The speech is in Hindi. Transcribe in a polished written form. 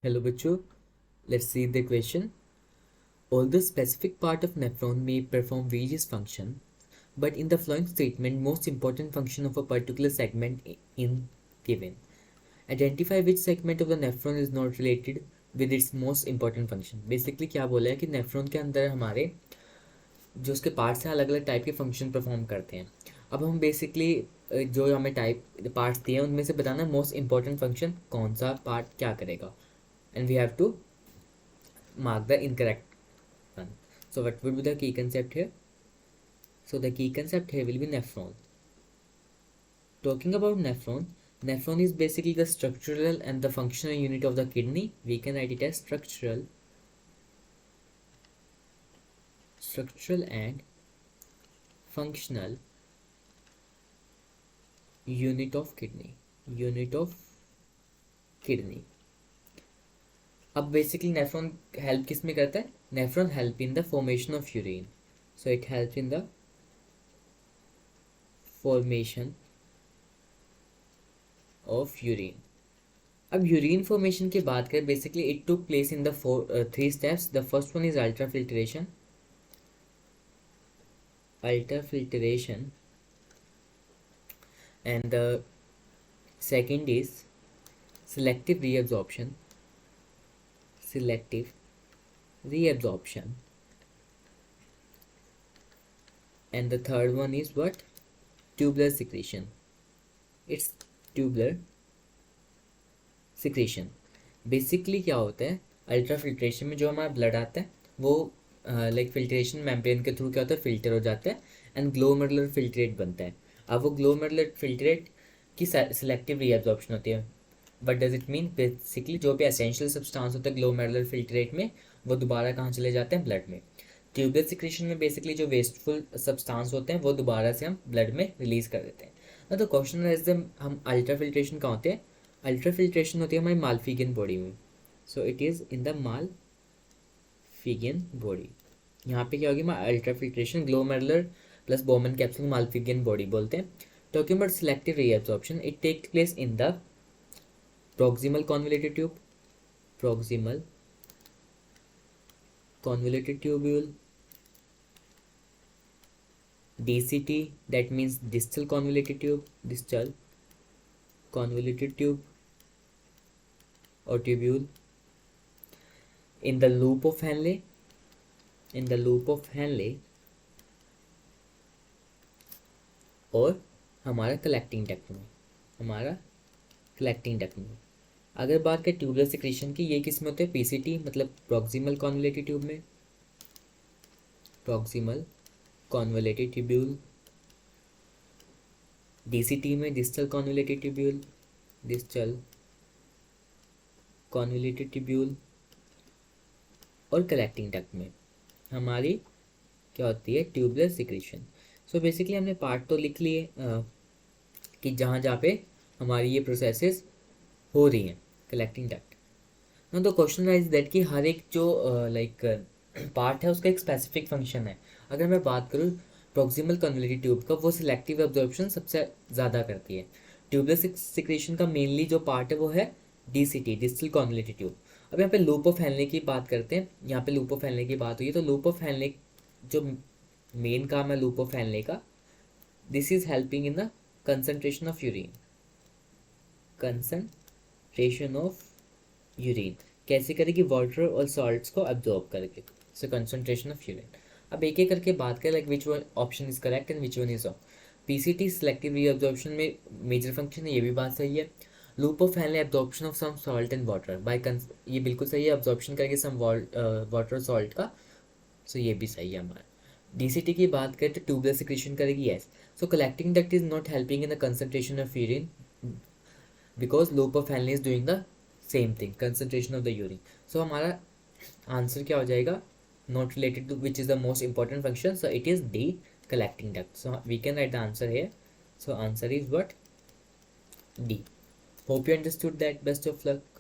Hello बच्चों, let's see the question. Although specific part of nephron may perform various function, but in the following statement, most important function of a particular segment in given. Identify which segment of the nephron is not related with its most important function. Basically क्या बोला है कि नेफ्रॉन के अंदर हमारे जो उसके पार्ट्स हैं अलग अलग टाइप के फंक्शन परफॉर्म करते हैं. अब हम बेसिकली जो हमें टाइप पार्ट्स दिए हैं उनमें से बताना मोस्ट इंपॉर्टेंट फंक्शन कौन सा पार्ट क्या करेगा, and we have to mark the incorrect one. So what would be the key concept here? So the key concept here will be nephron. Talking about nephron, nephron is basically the structural and the functional unit of the kidney. We can write it as structural and functional unit of kidney. अब बेसिकली नेफ्रॉन हेल्प किस में करता है? Nephron help in the formation of urine. So it help in the formation of urine. अब यूरिन फॉर्मेशन की बात करें, basically it took place in the 3 steps. The first one is ultrafiltration and the second is selective reabsorption and the third one is what? Tubular secretion. It's tubular secretion. Basically क्या होता है, अल्ट्राफिल्ट्रेशन में जो हमारा ब्लड आता है वो लाइक फिल्ट्रेशन मेम्ब्रेन के थ्रू क्या होता है, फिल्टर हो जाता है एंड ग्लोमेरुलर फिल्ट्रेट बनता है. अब वो ग्लोमेरुलर फिल्ट्रेट की सिलेक्टिव रीअब्जॉर्प्शन होती है. What does it mean? Basically जो भी एसेंशियल सब्सटेंस होता है ग्लोमेरुलर फिल्ट्रेट में वो दोबारा कहाँ चले जाते हैं? ब्लड में. ट्यूबुलर सिक्रेशन में बेसिकली जो वेस्टफुल सब्सटेंस होते हैं वो दोबारा से हम ब्लड में रिलीज कर देते हैं. ना तो क्वेश्चन इज हम अल्ट्राफिल्ट्रेशन कहाँ होते हैं? अल्ट्राफिल्ट्रेशन होती है हमारी मालफिगियन बॉडी में. So it is in the Malpighian body. यहाँ पे क्या होगी? Ultrafiltration glomerular plus Bowman capsule Malpighian body बोलते हैं. Talking about selective reabsorption, it take place in the proximal convoluted tubule, DCT, that means distal convoluted tube or tubule, in the loop of Henle और हमारा कलेक्टिंग डक्ट में. अगर बात करें ट्यूबुलर सिक्रेशन की, ये किस में होते हैं? पीसीटी मतलब प्रॉक्सिमल कॉन्वोलेटेड ट्यूब में, प्रॉक्सिमल कॉन्वोलेटेड ट्यूब्यूल. डीसीटी में डिस्टल कॉन्वोलेटेड ट्यूब्यूल. और कलेक्टिंग डक्ट में हमारी क्या होती है? Tubular secretion. सो बेसिकली हमने पार्ट तो लिख लिए कि जहाँ पे हमारी ये प्रोसेसेस हो रही हैं. Collecting duct. ना तो क्वेश्चन इज दैट कि हर एक जो लाइक पार्ट है उसका एक स्पेसिफिक फंक्शन है. अगर मैं बात करूँ प्रॉक्सिमल कन्वोलेटेड ट्यूब का, वो सिलेक्टिव एब्जॉर्प्शन सबसे ज़्यादा करती है. ट्यूबुलर सिक्रेशन का मेनली जो पार्ट है वो है डीसीटी, डिस्टल कन्वोलेटेड ट्यूब. अब यहाँ पे लूप ऑफ हेनले की बात करते हैं. यहाँ पे लूप ऑफ हेनले की बात हुई है तो लूप ऑफ हेनले जो मेन काम है लूप ऑफ हेनले का, this is helping in the concentration of urine. कैसे करेगी? वाटर और सॉल्ट्स को अब्जॉर्ब करके. So concentration of urine. अब एक एक करके बात करें like which one option is correct and which one is wrong. PCT selective reabsorption में मेजर फंक्शन है, ये भी बात सही है. Loop of Henle absorption of some salt and water bye, ये बिल्कुल सही है, एब्जॉर्प्शन करेगी सम वाटर सॉल्ट का. सो ये भी सही है हमारा. डीसीटी की बात करें तो ट्यूबुलर सिक्रेशन करेगी, yes. So collecting duct is not helping in the concentration of urine because loop of Henle is doing the same thing, concentration of the urine. So हमारा आंसर क्या हो जाएगा? Not related to which is the most important function. So it is D, collecting duct. So we can write the answer here. So answer is what? D. Hope you understood that. Best of luck.